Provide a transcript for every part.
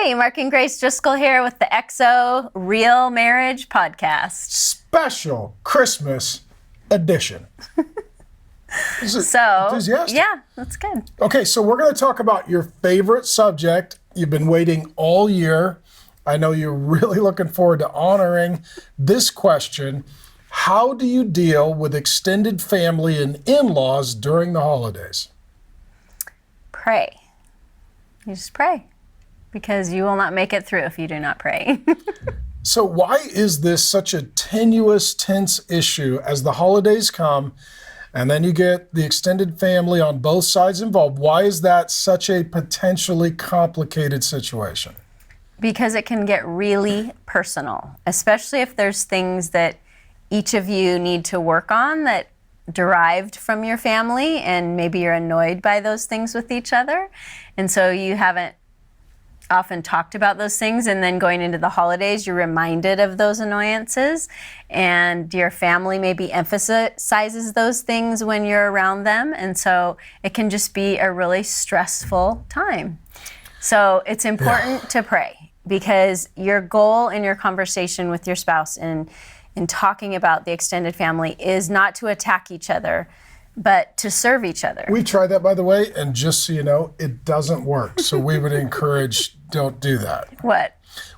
Hey, Mark and Grace Driscoll here with the XO Real Marriage Podcast. Special Christmas edition. So, enthusiastic. yeah, that's good. Okay, so we're going to talk about your favorite subject. You've been waiting all year. I know you're really looking forward to honoring this question. How do you deal with extended family and in-laws during the holidays? Pray. You just pray, because you will not make it through if you do not pray. So why is this such a tenuous, tense issue as the holidays come and then you get the extended family on both sides involved? Why is that such a potentially complicated situation? Because it can get really personal, especially if there's things that each of you need to work on that derived from your family, and maybe you're annoyed by those things with each other. And so you haven't often talked about those things, and then going into the holidays, you're reminded of those annoyances, and your family maybe emphasizes those things when you're around them. And so it can just be a really stressful time. So it's important to pray, because your goal in your conversation with your spouse in talking about the extended family is not to attack each other, but to serve each other. We tried that, by the way, and just so you know, it doesn't work. So we would encourage, don't do that. What?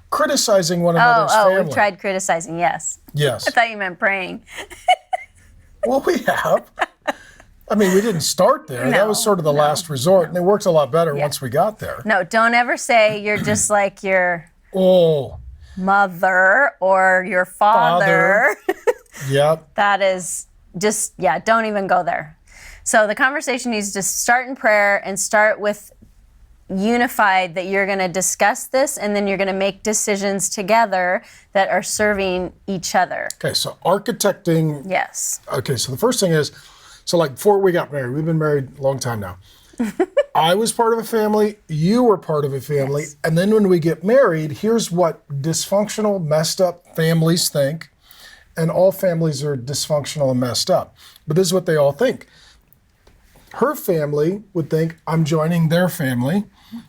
Criticizing one another's family. We've tried criticizing, yes. Yes. I thought you meant praying. Well, we have. I mean, we didn't start there. That was sort of the last resort, and it worked a lot better once we got there. No, don't ever say you're just like your mother or your father. Yep. That is just, don't even go there. So the conversation needs to start in prayer and start with unified that you're going to discuss this, and then you're going to make decisions together that are serving each other. Okay, so architecting. Yes. Okay, so the first thing is, so like before we got married, we've been married a long time now. I was part of a family, you were part of a family, Yes. and then when we get married, here's what dysfunctional, messed up families think, and all families are dysfunctional and messed up. But this is what they all think. Her family would think, I'm joining their family.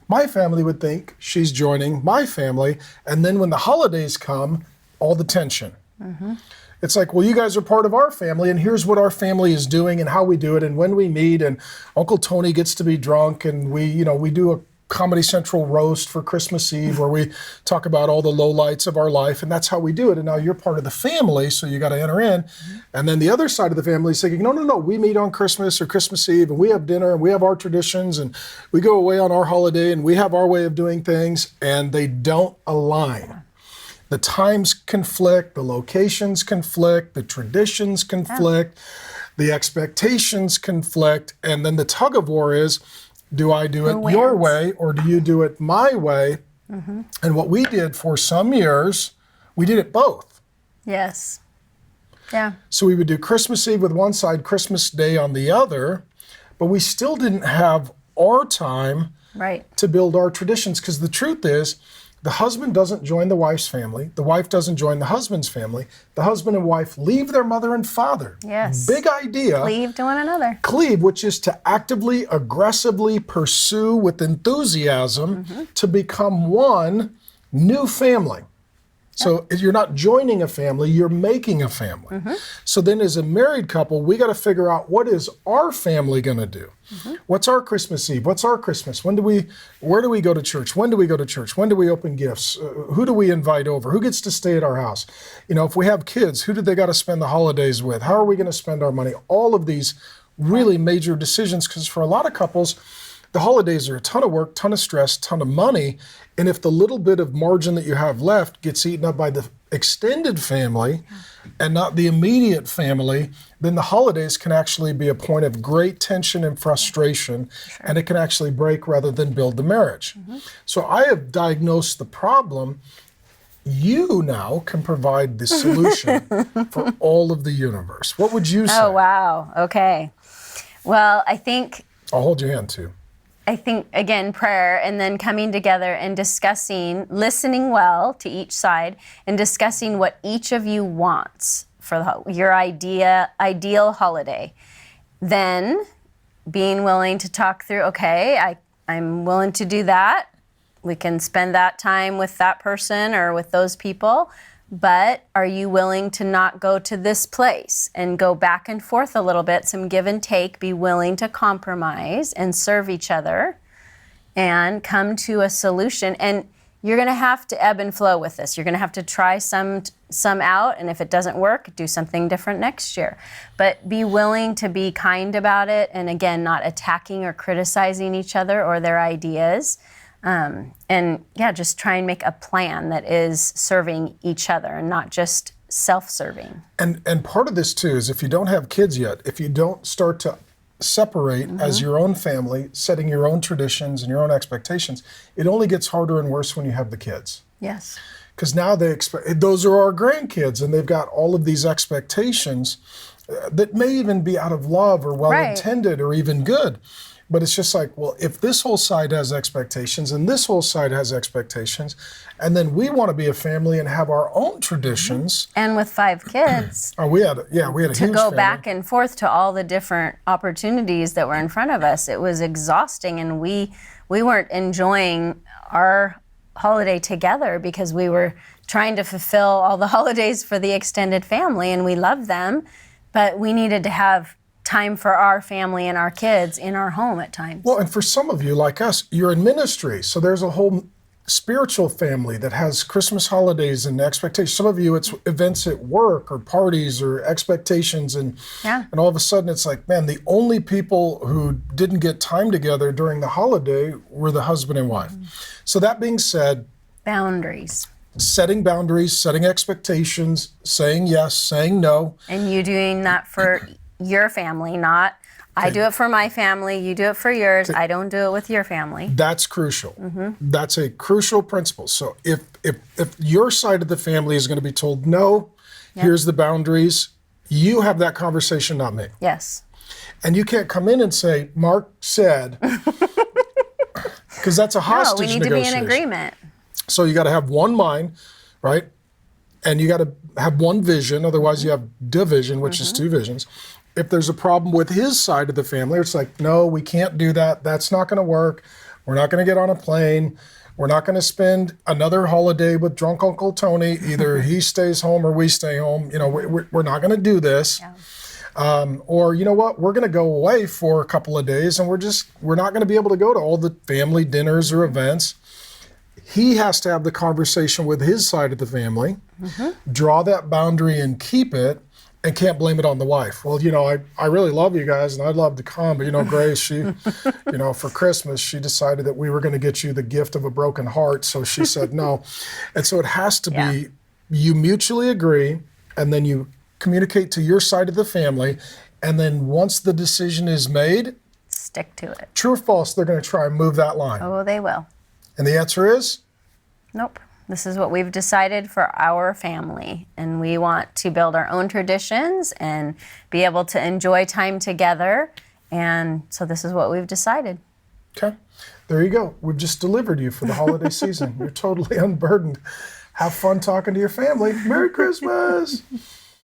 My family would think she's joining my family. And then when the holidays come, all the tension. Mm-hmm. It's like, well, you guys are part of our family, and here's what our family is doing and how we do it and when we meet, and Uncle Tony gets to be drunk, and we do a Comedy Central roast for Christmas Eve where we talk about all the lowlights of our life, and that's how we do it. And now you're part of the family, so you got to enter in. Mm-hmm. And then the other side of the family is thinking, no, we meet on Christmas or Christmas Eve, and we have dinner, and we have our traditions, and we go away on our holiday, and we have our way of doing things, and they don't align. The times conflict, the locations conflict, the traditions conflict, the expectations conflict, and then the tug of war is, do I do it your way, or do you do it my way? Mm-hmm. And what we did for some years, we did it both. Yes. Yeah. So we would do Christmas Eve with one side, Christmas Day on the other, but we still didn't have our time to build our traditions, because the truth is, the husband doesn't join the wife's family. The wife doesn't join the husband's family. The husband and wife leave their mother and father. Yes. Big idea. Cleave to one another. Cleave, which is to actively, aggressively pursue with enthusiasm to become one new family. So you're not joining a family, you're making a family. Mm-hmm. So then as a married couple, we got to figure out, what is our family going to do? Mm-hmm. What's our Christmas Eve? What's our Christmas? Where do we go to church? When do we go to church? When do we open gifts? Who do we invite over? Who gets to stay at our house? You know, if we have kids, who do they got to spend the holidays with? How are we going to spend our money? All of these really major decisions, because for a lot of couples, the holidays are a ton of work, ton of stress, ton of money. And if the little bit of margin that you have left gets eaten up by the extended family and not the immediate family, then the holidays can actually be a point of great tension and frustration, and it can actually break rather than build the marriage. Mm-hmm. So I have diagnosed the problem. You now can provide the solution for all of the universe. What would you say? Oh, wow. Okay. Well, I think I'll hold your hand too. I think, again, prayer, and then coming together and discussing, listening well to each side, and discussing what each of you wants for your ideal holiday. Then being willing to talk through, okay, I'm willing to do that. We can spend that time with that person or with those people, but are you willing to not go to this place and go back and forth a little bit, some give and take, be willing to compromise and serve each other and come to a solution? And you're going to have to ebb and flow with this. You're going to have to try some out, and if it doesn't work, do something different next year. But be willing to be kind about it, and again, not attacking or criticizing each other or their ideas. And yeah, just try and make a plan that is serving each other and not just self-serving. And part of this too is if you don't have kids yet, if you don't start to separate as your own family, setting your own traditions and your own expectations, it only gets harder and worse when you have the kids. Yes. Because now they expect, those are our grandkids, and they've got all of these expectations that may even be out of love or well-intended or even good. But it's just like, well, if this whole side has expectations and this whole side has expectations, and then we want to be a family and have our own traditions. And with 5 kids. We had a huge to go family. back and forth to all the different opportunities that were in front of us. It was exhausting, and we weren't enjoying our holiday together because we were trying to fulfill all the holidays for the extended family, and we loved them, but we needed to have time for our family and our kids in our home at times. Well, and for some of you, like us, you're in ministry, so there's a whole spiritual family that has Christmas holidays and expectations. Some of you, it's events at work or parties or expectations, and all of a sudden it's like, man, the only people who didn't get time together during the holiday were the husband and wife. So that being said, boundaries. Setting boundaries, setting expectations, saying yes, saying no. And you doing that for your family, not I do it for my family, you do it for yours, I don't do it with your family. That's crucial. That's a crucial principle. So if your side of the family is going to be told, no, here's the boundaries, you have that conversation, not me. Yes. And you can't come in and say, Mark said, because that's a hostage negotiation. No, we need to be in agreement. So you got to have one mind, right? And you got to have one vision, otherwise you have division, which is 2 visions. If there's a problem with his side of the family, it's like, no, we can't do that. That's not going to work. We're not going to get on a plane. We're not going to spend another holiday with drunk Uncle Tony. Either he stays home or we stay home. You know, we're not going to do this. Yeah. Or, you know what, we're going to go away for a couple of days and we're not going to be able to go to all the family dinners or events. He has to have the conversation with his side of the family, draw that boundary and keep it, and can't blame it on the wife. Well, you know, I really love you guys and I'd love to come, but you know, Grace, she, you know, for Christmas, she decided that we were going to get you the gift of a broken heart, so she said no. And so it has to be, you mutually agree, and then you communicate to your side of the family, and then once the decision is made, stick to it. True or false, they're going to try and move that line. Oh, they will. And the answer is? Nope. This is what we've decided for our family, and we want to build our own traditions and be able to enjoy time together, and so this is what we've decided. Okay. There you go. We've just delivered you for the holiday season. You're totally unburdened. Have fun talking to your family. Merry Christmas!